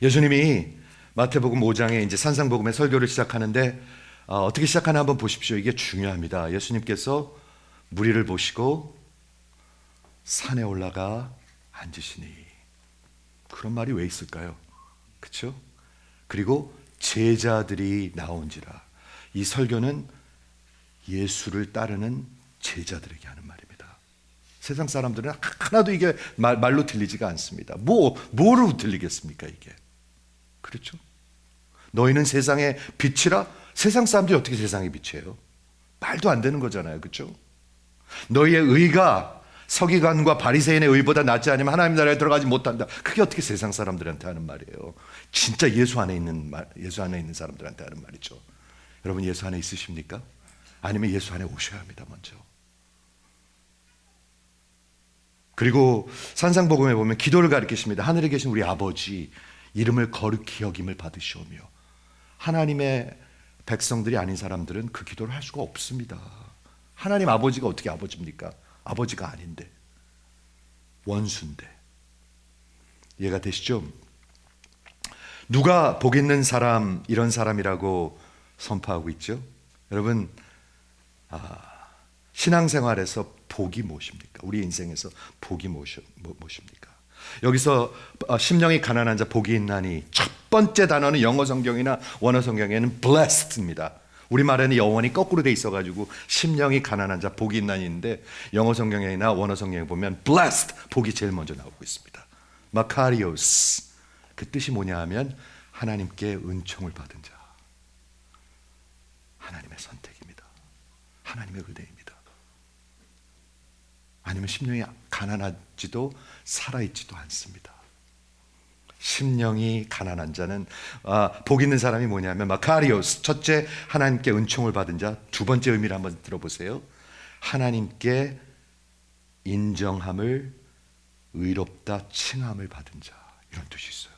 예수님이 마태복음 5장에 이제 산상복음의 설교를 시작하는데 어떻게 시작하나 한번 보십시오. 이게 중요합니다. 예수님께서 무리를 보시고 산에 올라가 앉으시니, 그런 말이 왜 있을까요? 그렇죠? 그리고 제자들이 나온지라. 이 설교는 예수를 따르는 제자들에게 하는 말입니다. 세상 사람들은 하나도 이게 말로 들리지가 않습니다. 뭐로 들리겠습니까 이게? 그렇죠? 너희는 세상의 빛이라. 세상 사람들이 어떻게 세상의 빛이에요? 말도 안 되는 거잖아요. 그렇죠? 너희의 의가 서기관과 바리새인의 의보다 낫지 않으면 하나님 나라에 들어가지 못한다. 그게 어떻게 세상 사람들한테 하는 말이에요? 진짜 예수 안에 있는 사람들한테 하는 말이죠. 여러분 예수 안에 있으십니까? 아니면 예수 안에 오셔야 합니다. 먼저. 그리고 산상복음에 보면 기도를 가르치십니다. 하늘에 계신 우리 아버지, 이름을 거룩히 여김을 받으시오며. 하나님의 백성들이 아닌 사람들은 그 기도를 할 수가 없습니다. 하나님 아버지가 어떻게 아버지입니까? 아버지가 아닌데, 원수인데. 이해가 되시죠? 누가 복 있는 사람, 이런 사람이라고 선포하고 있죠? 여러분, 신앙생활에서 복이 무엇입니까? 우리 인생에서 복이 무엇입니까? 여기서 심령이 가난한 자 복이 있나니, 첫 번째 단어는 영어 성경이나 원어 성경에는 blessed입니다. 우리말에는 영원히 거꾸로 돼 있어가지고 심령이 가난한 자 복이 있나니인데, 영어 성경이나 원어 성경에 보면 blessed, 복이 제일 먼저 나오고 있습니다. 마카리오스, 그 뜻이 뭐냐 하면 하나님께 은총을 받은 자, 하나님의 선택입니다. 하나님의 은혜입니다. 아니면 심령이 가난하지도 살아있지도 않습니다. 심령이 가난한 자는 복 있는 사람이 뭐냐면 마카리오스, 첫째 하나님께 은총을 받은 자. 두 번째 의미를 한번 들어보세요. 하나님께 인정함을, 의롭다 칭함을 받은 자, 이런 뜻이 있어요.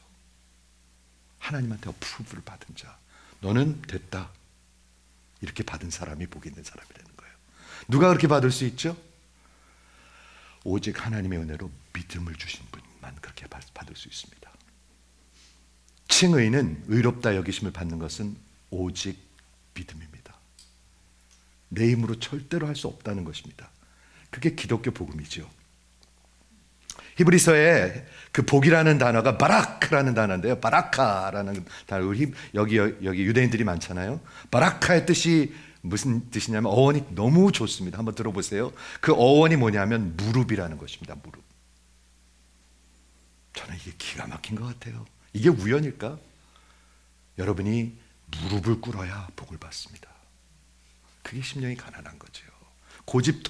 하나님한테 어프로브를 받은 자, 너는 됐다, 이렇게 받은 사람이 복 있는 사람이 되는 거예요. 누가 그렇게 받을 수 있죠? 오직 하나님의 은혜로 믿음을 주신 분만 그렇게 받을 수 있습니다. 칭의는, 의롭다 여기심을 받는 것은 오직 믿음입니다. 내 힘으로 절대로 할 수 없다는 것입니다. 그게 기독교 복음이죠. 히브리서에 그 복이라는 단어가 바라크라는 단어인데요. 바라카라는 단어, 여기 유대인들이 많잖아요. 바라카의 뜻이 무슨 뜻이냐면, 어원이 너무 좋습니다. 한번 들어보세요. 그 어원이 뭐냐면 무릎이라는 것입니다. 무릎. 저는 이게 기가 막힌 것 같아요. 이게 우연일까? 여러분이 무릎을 꿇어야 복을 받습니다. 그게 심령이 가난한 거죠. 고집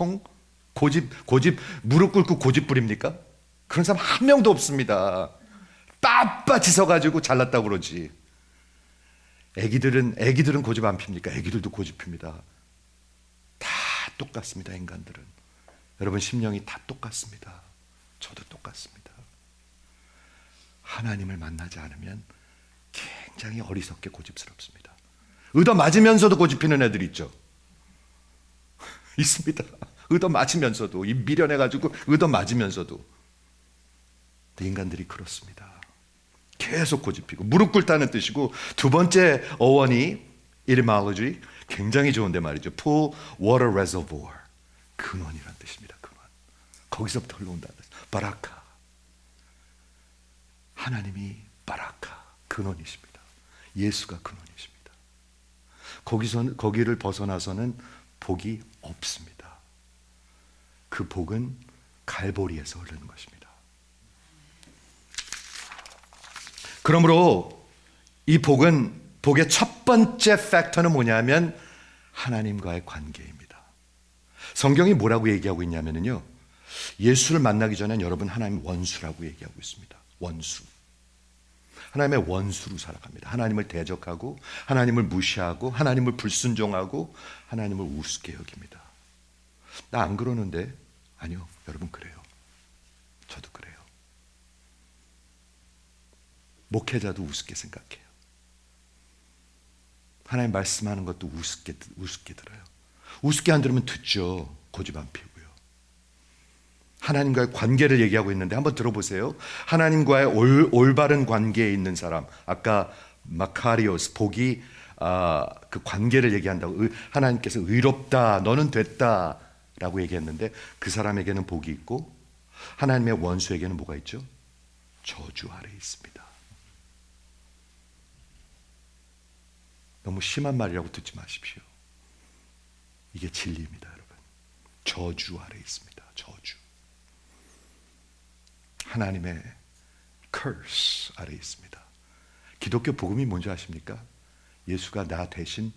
무릎 꿇고 고집 부립니까? 그런 사람 한 명도 없습니다. 빳빳이 서가지고 잘났다고 그러지. 애기들은 고집 안 핍니까? 애기들도 고집 핍니다. 다 똑같습니다. 인간들은. 여러분 심령이 다 똑같습니다. 저도 똑같습니다. 하나님을 만나지 않으면 굉장히 어리석게 고집스럽습니다. 얻어 맞으면서도 고집피는 애들 있죠. 있습니다. 얻어 맞으면서도, 이 미련해가지고 얻어 맞으면서도. 인간들이 그렇습니다. 계속 고집피고. 무릎 꿇다는 뜻이고, 두 번째 어원이 etymology, 굉장히 좋은데 말이죠. Full water reservoir, 근원이라는 뜻입니다. 근원. 거기서부터 흘러온다는 뜻. 바라카. 하나님이 바라카, 근원이십니다. 예수가 근원이십니다. 거기를 벗어나서는 복이 없습니다. 그 복은 갈보리에서 흐르는 것입니다. 그러므로 이 복의 첫 번째 팩터는 뭐냐면 하나님과의 관계입니다. 성경이 뭐라고 얘기하고 있냐면요, 예수를 만나기 전엔 여러분 하나님 원수라고 얘기하고 있습니다. 원수. 하나님의 원수로 살아갑니다. 하나님을 대적하고, 하나님을 무시하고, 하나님을 불순종하고, 하나님을 우습게 여깁니다. 나 안 그러는데. 아니요, 여러분 그래요. 저도 그래요. 목회자도 우습게 생각해요. 하나님 말씀하는 것도 우습게 들어요. 우습게 안 들으면 듣죠. 고집 안 피우고요. 하나님과의 관계를 얘기하고 있는데 한번 들어보세요. 하나님과의 올바른 관계에 있는 사람, 아까 마카리오스, 복이 그 관계를 얘기한다고, 하나님께서 의롭다, 너는 됐다 라고 얘기했는데 그 사람에게는 복이 있고 하나님의 원수에게는 뭐가 있죠? 저주 아래에 있습니다. 너무 심한 말이라고 듣지 마십시오. 이게 진리입니다, 여러분. 저주 아래에 있습니다. 저주. 하나님의 curse 아래에 있습니다. 기독교 복음이 뭔지 아십니까? 예수가 나 대신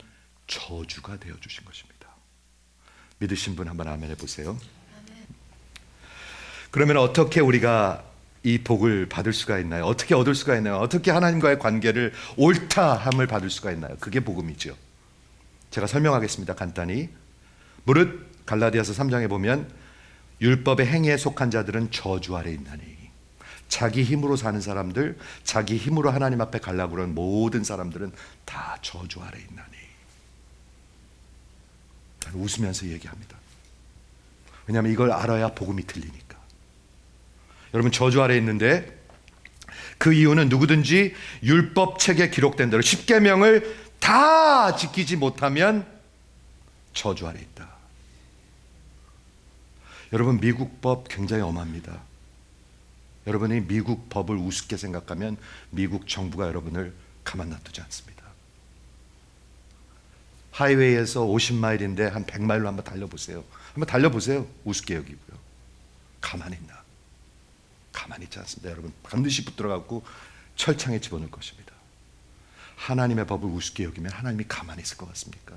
저주가 되어주신 것입니다. 믿으신 분 한번 아멘 해보세요. 그러면 어떻게 우리가 이 복을 받을 수가 있나요? 어떻게 얻을 수가 있나요? 어떻게 하나님과의 관계를 옳다함을 받을 수가 있나요? 그게 복음이죠. 제가 설명하겠습니다. 간단히. 무릇 갈라디아서 3장에 보면 율법의 행위에 속한 자들은 저주 아래 있나니, 자기 힘으로 사는 사람들, 자기 힘으로 하나님 앞에 가려고 그러는 모든 사람들은 다 저주 아래 있나니. 저는 웃으면서 얘기합니다. 왜냐하면 이걸 알아야 복음이 들리니까. 여러분, 저주 아래 있는데 그 이유는 누구든지 율법책에 기록된 대로 십계명을 다 지키지 못하면 저주 아래 있다. 여러분, 미국 법 굉장히 엄합니다. 여러분이 미국 법을 우습게 생각하면 미국 정부가 여러분을 가만 놔두지 않습니다. 하이웨이에서 50마일인데 한 100마일로 한번 달려보세요. 한번 달려보세요. 우습게 여기고요. 가만히 있나? 가만히 있지 않습니다. 여러분, 반드시 붙들어갖고 철창에 집어넣을 것입니다. 하나님의 법을 우습게 여기면 하나님이 가만히 있을 것 같습니까?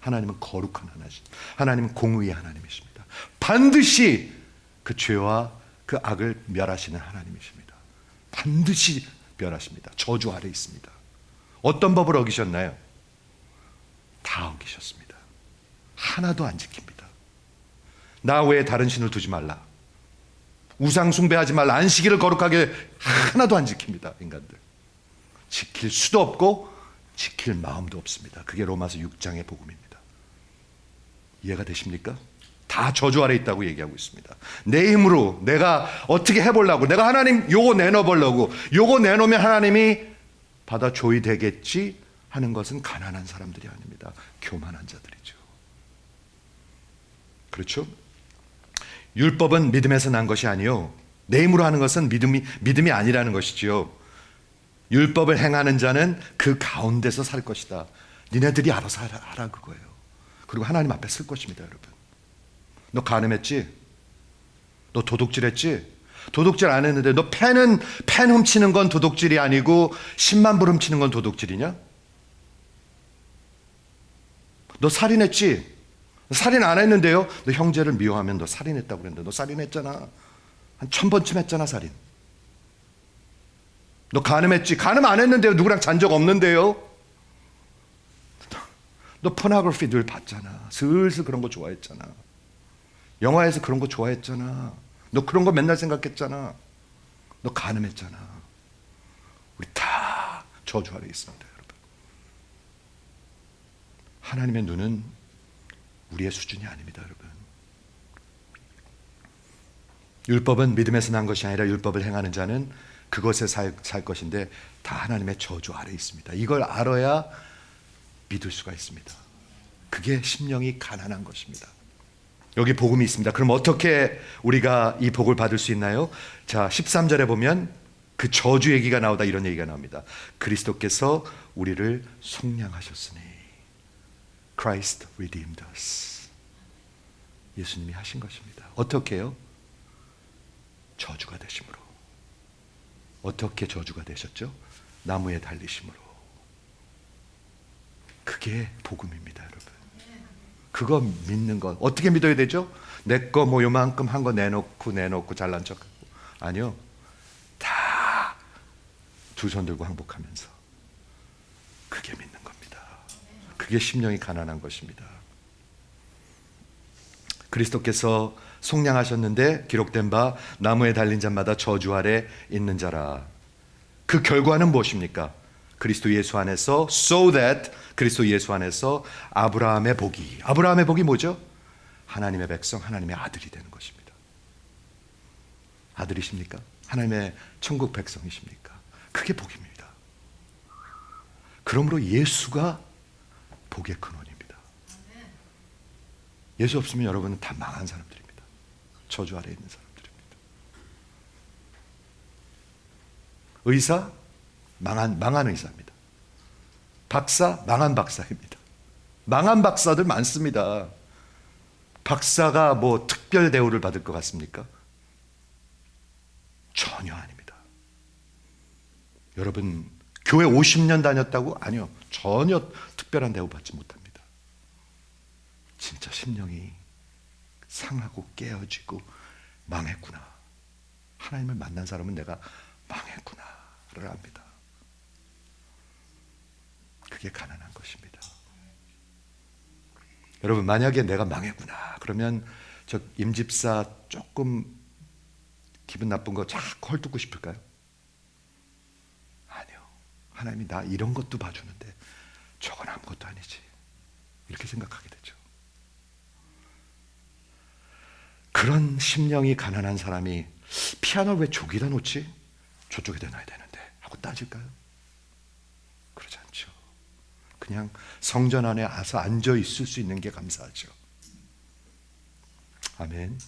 하나님은 거룩한 하나님, 하나님은 공의의 하나님이십니다. 반드시 그 죄와 그 악을 멸하시는 하나님이십니다. 반드시 멸하십니다. 저주 아래 있습니다. 어떤 법을 어기셨나요? 다 어기셨습니다. 하나도 안 지킵니다. 나 외에 다른 신을 두지 말라, 우상 숭배하지 말라, 안식일을 거룩하게, 하나도 안 지킵니다. 인간들 지킬 수도 없고 지킬 마음도 없습니다. 그게 로마서 6장의 복음입니다. 이해가 되십니까? 다 저주 아래 있다고 얘기하고 있습니다. 내 힘으로 내가 어떻게 해보려고, 내가 하나님 요거 내놓으려고, 요거 내놓으면 하나님이 받아줘야 되겠지 하는 것은 가난한 사람들이 아닙니다. 교만한 자들이죠. 그렇죠? 율법은 믿음에서 난 것이 아니요, 내 힘으로 하는 것은 믿음이 아니라는 것이지요. 율법을 행하는 자는 그 가운데서 살 것이다. 니네들이 알아서 하라 그거예요. 그리고 하나님 앞에 쓸 것입니다. 여러분, 너 간음했지? 너 도둑질했지? 도둑질 안 했는데 너 펜 훔치는 건 도둑질이 아니고 10만 불 훔치는 건 도둑질이냐? 너 살인했지? 살인 안 했는데요? 너 형제를 미워하면 너 살인했다고 그랬는데 너 살인했잖아. 한 1000번쯤 했잖아, 살인. 너 간음했지? 간음 안 했는데요? 누구랑 잔 적 없는데요? 너 포노그래피 늘 봤잖아. 슬슬 그런 거 좋아했잖아. 영화에서 그런 거 좋아했잖아. 너 그런 거 맨날 생각했잖아. 너 간음했잖아. 우리 다 저주 아래 있습니다, 여러분. 하나님의 눈은 우리의 수준이 아닙니다, 여러분. 율법은 믿음에서 난 것이 아니라 율법을 행하는 자는 그것에 살 것인데 다 하나님의 저주 아래 있습니다. 이걸 알아야 믿을 수가 있습니다. 그게 심령이 가난한 것입니다. 여기 복음이 있습니다. 그럼 어떻게 우리가 이 복을 받을 수 있나요? 자, 13절에 보면 그 저주 얘기가 나오다 이런 얘기가 나옵니다. 그리스도께서 우리를 속량하셨으니, Christ redeemed us. 예수님이 하신 것입니다. 어떻게 해요? 저주가 되심으로. 어떻게 저주가 되셨죠? 나무에 달리심으로. 그게 복음입니다, 여러분. 그거 믿는 건 어떻게 믿어야 되죠? 내 거 뭐 요만큼 한 거 내놓고 잘난 척하고. 아니요, 다 두 손 들고 항복하면서. 그게 믿는 겁니다. 그게 심령이 가난한 것입니다. 그리스도께서 속량하셨는데 기록된 바 나무에 달린 자마다 저주 아래 있는 자라. 그 결과는 무엇입니까? 그리스도 예수 안에서, so that 그리스도 예수 안에서 아브라함의 복이 뭐죠? 하나님의 백성, 하나님의 아들이 되는 것입니다. 아들이십니까? 하나님의 천국 백성이십니까? 그게 복입니다. 그러므로 예수가 복의 근원입니다. 예수 없으면 여러분은 다 망한 사람들입니다. 저주 아래에 있는 사람들입니다. 의사, 망한 의사입니다. 박사, 망한 박사입니다. 망한 박사들 많습니다. 박사가 뭐 특별 대우를 받을 것 같습니까? 전혀 아닙니다. 여러분, 교회 50년 다녔다고? 아니요. 전혀 특별한 대우 받지 못합니다. 진짜 심령이 상하고 깨어지고 망했구나. 하나님을 만난 사람은 내가 망했구나를 압니다. 그게 가난한 것입니다. 여러분, 만약에 내가 망했구나 그러면 저 임집사 조금 기분 나쁜 거 자꾸 헐뜯고 싶을까요? 아니요. 하나님이 나 이런 것도 봐주는데 저건 아무것도 아니지, 이렇게 생각하게 되죠. 그런 심령이 가난한 사람이 피아노를 왜 저기다 놓지? 저쪽에다 놔야 되는데 하고 따질까요? 그러지 않죠. 그냥 성전 안에 와서 앉아 있을 수 있는 게 감사하죠. 아멘.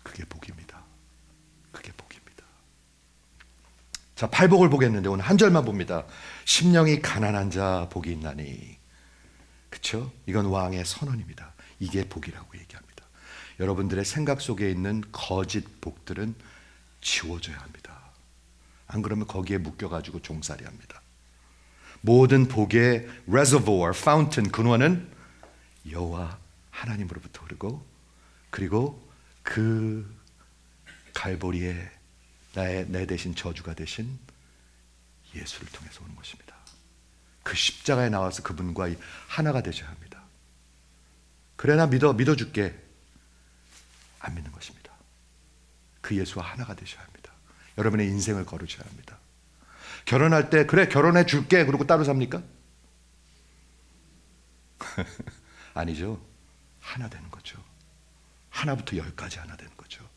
그게 복입니다. 그게 복입니다. 자, 팔복을 보겠는데 오늘 한 절만 봅니다. 심령이 가난한 자 복이 있나니. 그렇죠? 이건 왕의 선언입니다. 이게 복이라고 얘기합니다. 여러분들의 생각 속에 있는 거짓 복들은 지워져야 합니다. 안 그러면 거기에 묶여가지고 종살이 합니다. 모든 복의 reservoir, fountain, 근원은 여호와 하나님으로부터 흐르고, 그리고 그 갈보리에 내 대신 저주가 되신 예수를 통해서 오는 것입니다. 그 십자가에 나와서 그분과 하나가 되셔야 합니다. 그래, 나 믿어줄게. 안 믿는 것입니다. 그 예수와 하나가 되셔야 합니다. 여러분의 인생을 걸으셔야 합니다. 결혼할 때 그래 결혼해 줄게 그러고 따로 삽니까? 아니죠. 하나 되는 거죠. 하나부터 열까지 하나 되는 거죠.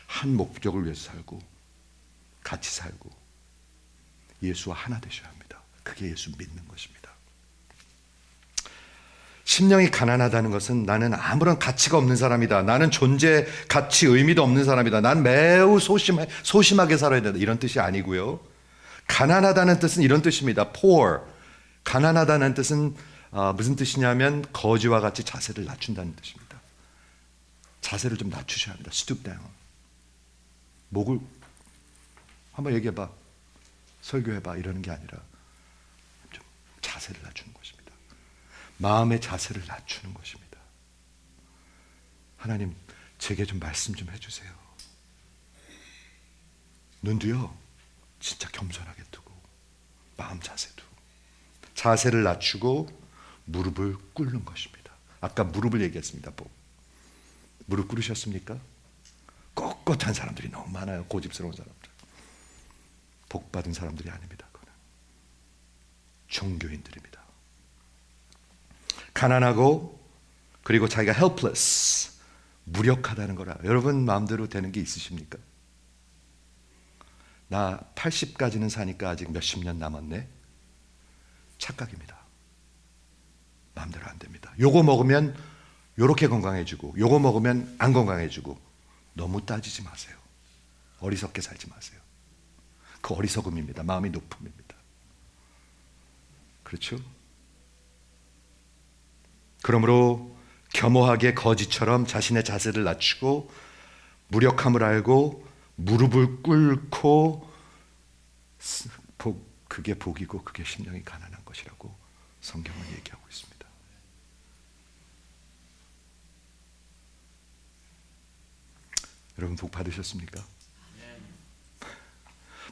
한 목적을 위해서 살고 같이 살고 예수와 하나 되셔야 합니다. 그게 예수 믿는 것입니다. 심령이 가난하다는 것은 나는 아무런 가치가 없는 사람이다. 나는 존재, 가치, 의미도 없는 사람이다. 난 매우 소심하게 살아야 된다. 이런 뜻이 아니고요. 가난하다는 뜻은 이런 뜻입니다. poor. 가난하다는 뜻은 무슨 뜻이냐면 거지와 같이 자세를 낮춘다는 뜻입니다. 자세를 좀 낮추셔야 합니다. stoop down. 목을 한번 얘기해봐. 설교해봐. 이러는 게 아니라 좀 자세를 낮추는 것입니다. 마음의 자세를 낮추는 것입니다. 하나님, 제게 좀 말씀 좀 해주세요. 눈도요, 진짜 겸손하게 뜨고 마음 자세도 자세를 낮추고 무릎을 꿇는 것입니다. 아까 무릎을 얘기했습니다. 무릎 꿇으셨습니까? 꼿꼿한 사람들이 너무 많아요. 고집스러운 사람들. 복 받은 사람들이 아닙니다. 그거는 종교인들입니다. 가난하고 그리고 자기가 helpless, 무력하다는 거라. 여러분 마음대로 되는 게 있으십니까? 나 80까지는 사니까 아직 몇십 년 남았네. 착각입니다. 마음대로 안 됩니다. 요거 먹으면 요렇게 건강해지고 요거 먹으면 안 건강해지고 너무 따지지 마세요. 어리석게 살지 마세요. 그 어리석음입니다. 마음이 높음입니다. 그렇죠? 그러므로 겸허하게 거지처럼 자신의 자세를 낮추고 무력함을 알고 무릎을 꿇고 그게 복이고 그게 심령이 가난한 것이라고 성경은 얘기하고 있습니다. 여러분 복 받으셨습니까?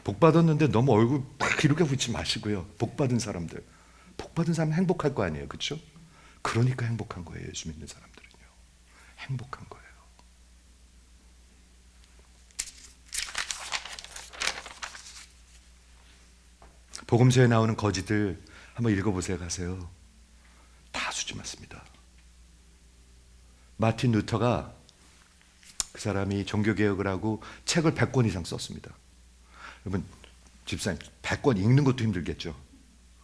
복 받았는데 너무 얼굴 팍 이렇게 붙이지 마시고요. 복 받은 사람들, 복 받은 사람 행복할 거 아니에요, 그렇죠? 그러니까 행복한 거예요. 예수 믿는 사람들은요, 행복한 거예요. 복음서에 나오는 거지들 한번 읽어보세요. 가세요. 다 수지 맞습니다. 마틴 루터가 그 사람이 종교개혁을 하고 책을 100권 이상 썼습니다. 여러분, 집사님 100권 읽는 것도 힘들겠죠.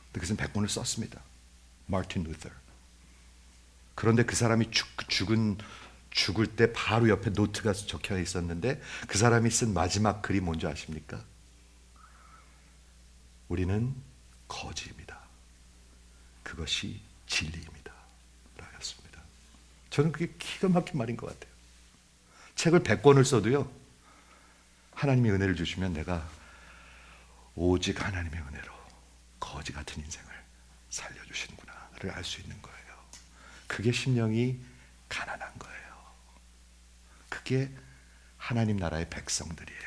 근데 그 사람은 100권을 썼습니다. 마틴 루터. 그런데 그 사람이 죽을 때 바로 옆에 노트가 적혀 있었는데 그 사람이 쓴 마지막 글이 뭔지 아십니까? 우리는 거지입니다. 그것이 진리입니다. 라였습니다. 저는 그게 기가 막힌 말인 것 같아요. 책을 100권을 써도요, 하나님이 은혜를 주시면 내가 오직 하나님의 은혜로 거지 같은 인생을 살려주시는구나를 알 수 있는 거예요. 그게 심령이 가난한 거예요. 그게 하나님 나라의 백성들이에요.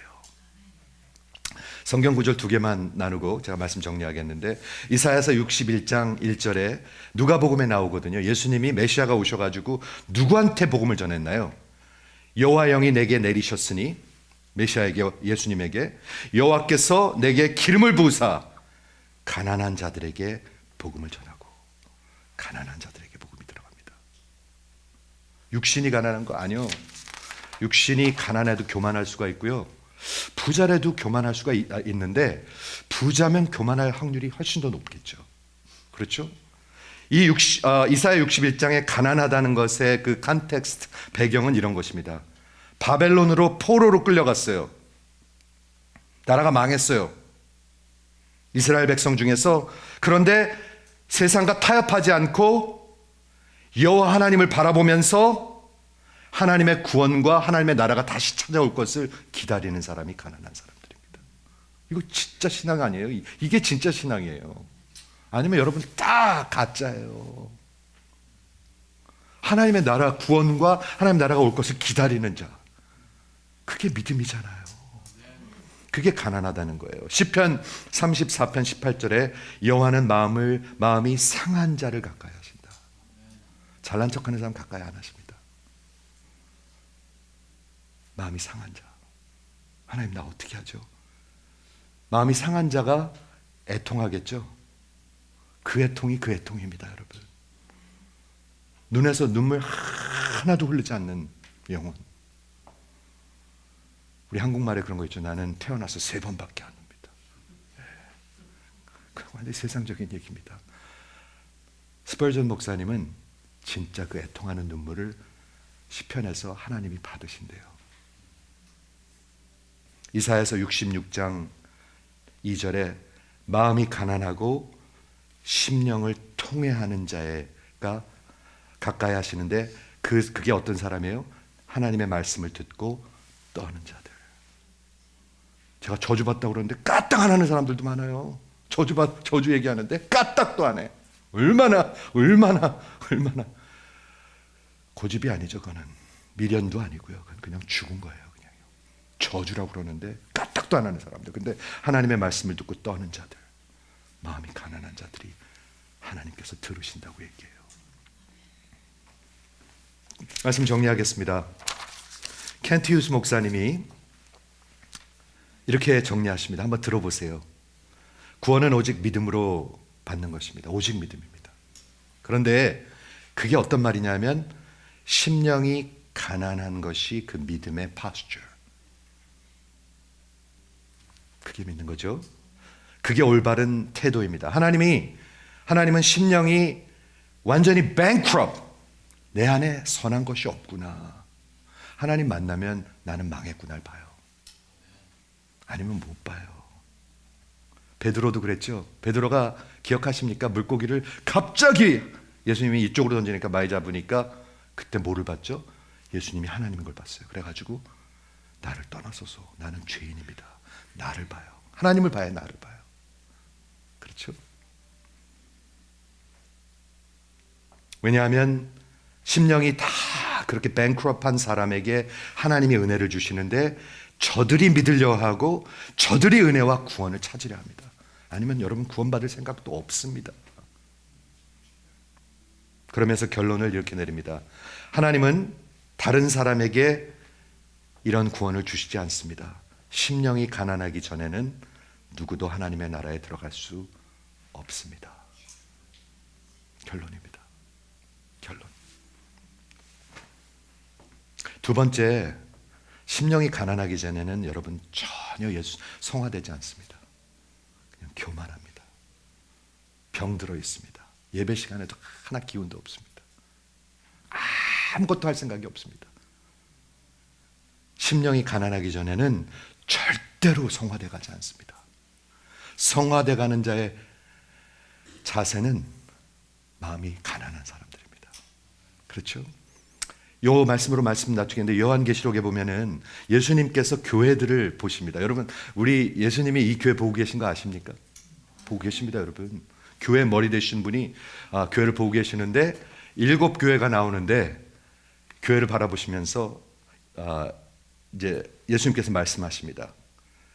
성경 구절 두 개만 나누고 제가 말씀 정리하겠는데, 이사야서 61장 1절에 누가복음에 나오거든요. 예수님이 메시아가 오셔가지고 누구한테 복음을 전했나요? 여호와 영이 내게 내리셨으니, 메시아에게, 예수님에게 여호와께서 내게 기름을 부으사 가난한 자들에게 복음을 전하고, 가난한 자들에게 복음이 들어갑니다. 육신이 가난한 거 아니요. 육신이 가난해도 교만할 수가 있고요, 부자라도 교만할 수가 있는데 부자면 교만할 확률이 훨씬 더 높겠죠. 그렇죠? 이사야 61장에 가난하다는 것의 그 컨텍스트, 배경은 이런 것입니다. 바벨론으로 포로로 끌려갔어요. 나라가 망했어요. 이스라엘 백성 중에서. 그런데 세상과 타협하지 않고 여호와 하나님을 바라보면서 하나님의 구원과 하나님의 나라가 다시 찾아올 것을 기다리는 사람이 가난한 사람들입니다. 이거 진짜 신앙 아니에요? 이게 진짜 신앙이에요. 아니면 여러분 다 가짜예요. 하나님의 나라 구원과 하나님의 나라가 올 것을 기다리는 자, 그게 믿음이잖아요. 그게 가난하다는 거예요. 시편 34편 18절에 여호와는 마음이 상한 자를 가까이 하신다. 잘난 척하는 사람 가까이 안 하십니다. 마음이 상한 자. 하나님 나 어떻게 하죠? 마음이 상한 자가 애통하겠죠. 그 애통이 그 애통입니다, 여러분. 눈에서 눈물 하나도 흐르지 않는 영혼. 우리 한국말에 그런 거 있죠. 나는 태어나서 3번밖에 안 웁니다. 그건 완전히 세상적인 얘기입니다. 스펄전 목사님은 진짜 그 애통하는 눈물을 시편에서 하나님이 받으신대요. 이사야서 66장 2절에 마음이 가난하고 심령을 통회하는 자가 가까이 하시는데, 그게 어떤 사람이에요? 하나님의 말씀을 듣고 떠는 자들. 제가 저주받다고 그러는데 까딱 안 하는 사람들도 많아요. 저주 얘기하는데 까딱도 안 해. 얼마나 고집이 아니죠. 그거는 미련도 아니고요. 그건 그냥 죽은 거예요. 저주라고 그러는데 까딱도 안 하는 사람들. 근데 하나님의 말씀을 듣고 떠는 자들, 마음이 가난한 자들이 하나님께서 들으신다고 얘기해요. 말씀 정리하겠습니다. 켄트 휴스 목사님이 이렇게 정리하십니다. 한번 들어보세요. 구원은 오직 믿음으로 받는 것입니다. 오직 믿음입니다. 그런데 그게 어떤 말이냐면 심령이 가난한 것이 그 믿음의 posture. 그게 믿는 거죠. 그게 올바른 태도입니다. 하나님은 심령이 완전히 bankrupt, 내 안에 선한 것이 없구나, 하나님 만나면 나는 망했구나를 봐요. 아니면 못 봐요. 베드로도 그랬죠. 베드로가 기억하십니까? 물고기를 갑자기 예수님이 이쪽으로 던지니까 많이 잡으니까 그때 뭐를 봤죠? 예수님이 하나님인 걸 봤어요. 그래가지고 나를 떠나소서, 나는 죄인입니다. 나를 봐요. 하나님을 봐요, 나를 봐요. 그렇죠? 왜냐하면 심령이 다 그렇게 뱅크럽한 사람에게 하나님이 은혜를 주시는데 저들이 믿으려 하고 저들이 은혜와 구원을 찾으려 합니다. 아니면 여러분 구원받을 생각도 없습니다. 그러면서 결론을 이렇게 내립니다. 하나님은 다른 사람에게 이런 구원을 주시지 않습니다. 심령이 가난하기 전에는 누구도 하나님의 나라에 들어갈 수 없습니다. 결론입니다. 결론. 두 번째, 심령이 가난하기 전에는 여러분 전혀 예수 성화되지 않습니다. 그냥 교만합니다. 병들어 있습니다. 예배 시간에도 하나 기운도 없습니다. 아무것도 할 생각이 없습니다. 심령이 가난하기 전에는 절대로 성화돼 가지 않습니다. 성화돼 가는 자의 자세는 마음이 가난한 사람들입니다. 그렇죠? 요 말씀으로 말씀 나누겠는데, 요한계시록에 보면은 예수님께서 교회들을 보십니다. 여러분, 우리 예수님이 이 교회 보고 계신 거 아십니까? 보고 계십니다, 여러분. 교회 머리 되신 분이 교회를 보고 계시는데 7교회가 나오는데, 교회를 바라보시면서 이제 예수님께서 말씀하십니다.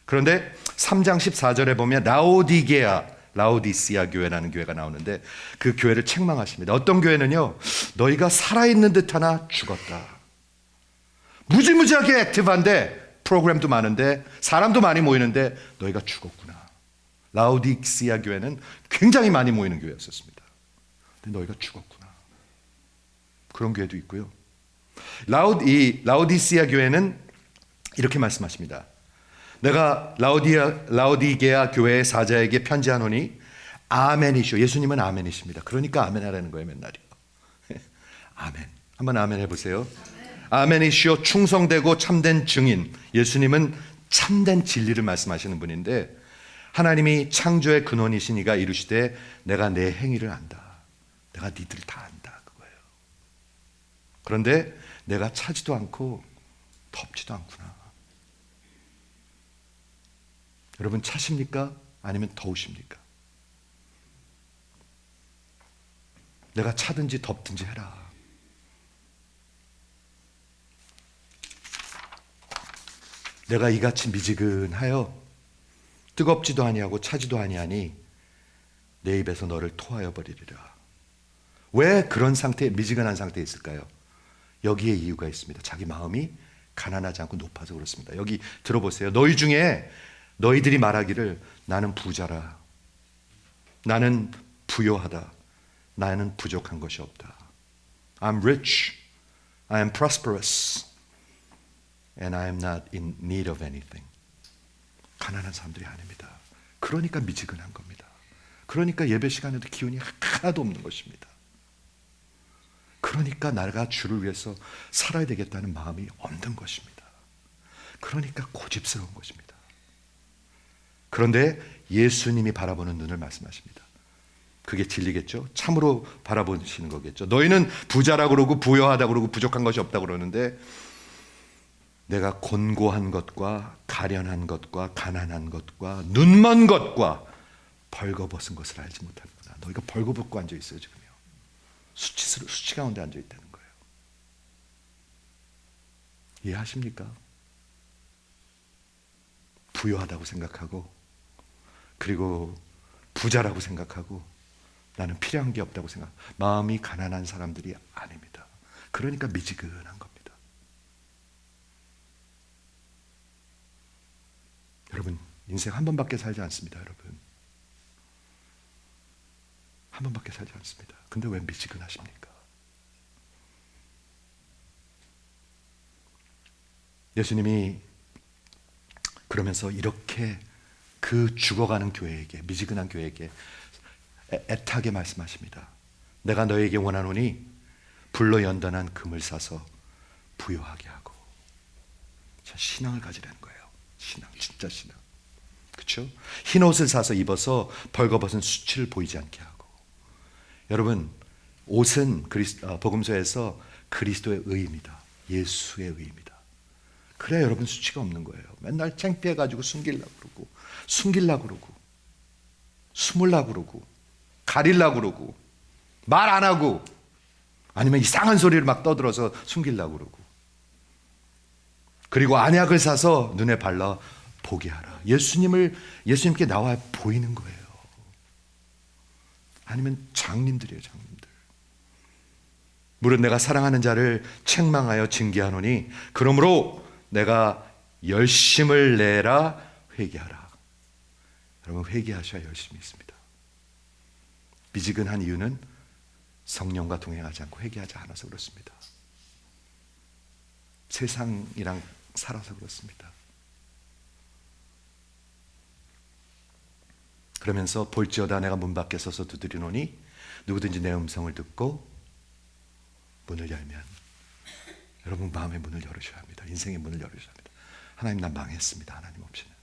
그런데 3장 14절에 보면 라오디시아 교회라는 교회가 나오는데, 그 교회를 책망하십니다. 어떤 교회는요, 너희가 살아있는 듯 하나 죽었다. 무지무지하게 액티브한데, 프로그램도 많은데, 사람도 많이 모이는데 너희가 죽었구나. 라오디시아 교회는 굉장히 많이 모이는 교회였었습니다. 근데 너희가 죽었구나. 그런 교회도 있고요. 라오디시아 교회는 이렇게 말씀하십니다. 내가 라오디게아 교회의 사자에게 편지하노니 아멘이시오. 예수님은 아멘이십니다. 그러니까 아멘하라는 거예요, 맨날이요. 아멘. 한번 아멘 해보세요. 아멘이시오. 충성되고 참된 증인. 예수님은 참된 진리를 말씀하시는 분인데, 하나님이 창조의 근원이시니가 이르시되 내가 내 행위를 안다. 내가 니들 다 안다. 그거예요. 그런데 내가 차지도 않고 덥지도 않구나. 여러분, 차십니까? 아니면 더우십니까? 내가 차든지 덥든지 해라. 내가 이같이 미지근하여 뜨겁지도 아니하고 차지도 아니하니 내 입에서 너를 토하여 버리리라. 왜 그런 상태, 미지근한 상태에 있을까요? 여기에 이유가 있습니다. 자기 마음이 가난하지 않고 높아서 그렇습니다. 여기 들어보세요. 너희 중에 너희들이 말하기를 나는 부자라, 나는 부요하다, 나는 부족한 것이 없다. I'm rich, I am prosperous, and I am not in need of anything. 가난한 사람들이 아닙니다. 그러니까 미지근한 겁니다. 그러니까 예배 시간에도 기운이 하나도 없는 것입니다. 그러니까 내가 주를 위해서 살아야 되겠다는 마음이 없는 것입니다. 그러니까 고집스러운 것입니다. 그런데 예수님이 바라보는 눈을 말씀하십니다. 그게 진리겠죠? 참으로 바라보시는 거겠죠? 너희는 부자라고 그러고 부여하다고 그러고 부족한 것이 없다고 그러는데, 내가 곤고한 것과 가련한 것과 가난한 것과 눈먼 것과 벌거벗은 것을 알지 못하는구나. 너희가 벌거벗고 앉아 있어요, 지금요. 수치 가운데 앉아 있다는 거예요. 이해하십니까? 부유하다고 생각하고, 그리고 부자라고 생각하고, 나는 필요한 게 없다고 생각. 마음이 가난한 사람들이 아닙니다. 그러니까 미지근한 겁니다. 여러분, 인생 한 번밖에 살지 않습니다, 여러분. 한 번밖에 살지 않습니다. 근데 왜 미지근하십니까? 예수님이 그러면서 이렇게 그 죽어가는 교회에게, 미지근한 교회에게 애타게 말씀하십니다. 내가 너에게 원하노니 불로 연단한 금을 사서 부요하게 하고. 자, 신앙을 가지라는 거예요. 신앙, 진짜 신앙. 그렇죠? 흰 옷을 사서 입어서 벌거벗은 수치를 보이지 않게 하고. 여러분, 옷은 복음서에서 그리스도의 의입니다. 예수의 의입니다. 그래야 여러분 수치가 없는 거예요. 맨날 창피해가지고 숨기려고 그러고, 숨으려고 그러고, 가리려고 그러고, 말 안 하고, 아니면 이상한 소리를 막 떠들어서 숨기려고 그러고, 그리고 안약을 사서 눈에 발라 보게 하라. 예수님께 나와 보이는 거예요. 아니면 장님들이에요, 장님들. 무릇 내가 사랑하는 자를 책망하여 징계하노니 그러므로 내가 열심을 내라 회개하라. 여러분, 회개하셔야 열심히 있습니다. 미지근한 이유는 성령과 동행하지 않고 회개하지 않아서 그렇습니다. 세상이랑 살아서 그렇습니다. 그러면서 볼지어다 내가 문 밖에 서서 두드리노니 누구든지 내 음성을 듣고 문을 열면, 여러분 마음의 문을 열으셔야 합니다. 인생의 문을 열으셔야 합니다. 하나님 나 망했습니다. 하나님 없이는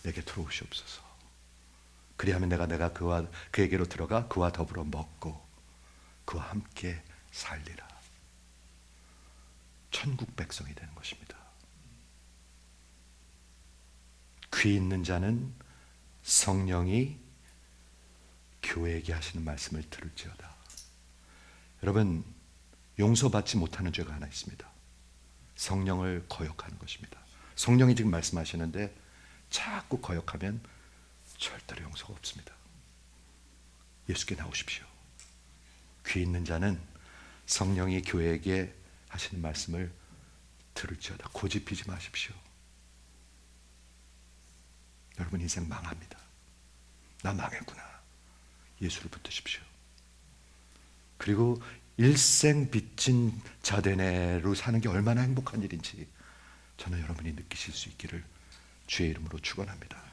내게 들어오시옵소서. 그리하면 내가 그에게로 들어가 그와 더불어 먹고 그와 함께 살리라. 천국 백성이 되는 것입니다. 귀 있는 자는 성령이 교회에게 하시는 말씀을 들을지어다. 여러분, 용서받지 못하는 죄가 하나 있습니다. 성령을 거역하는 것입니다. 성령이 지금 말씀하시는데 자꾸 거역하면 절대로 용서가 없습니다. 예수께 나오십시오. 귀 있는 자는 성령이 교회에게 하시는 말씀을 들을지어다. 고집피지 마십시오. 여러분 인생 망합니다. 나 망했구나. 예수를 붙드십시오. 그리고 일생 빚진 자되네로 사는 게 얼마나 행복한 일인지 저는 여러분이 느끼실 수 있기를 주의 이름으로 축원합니다.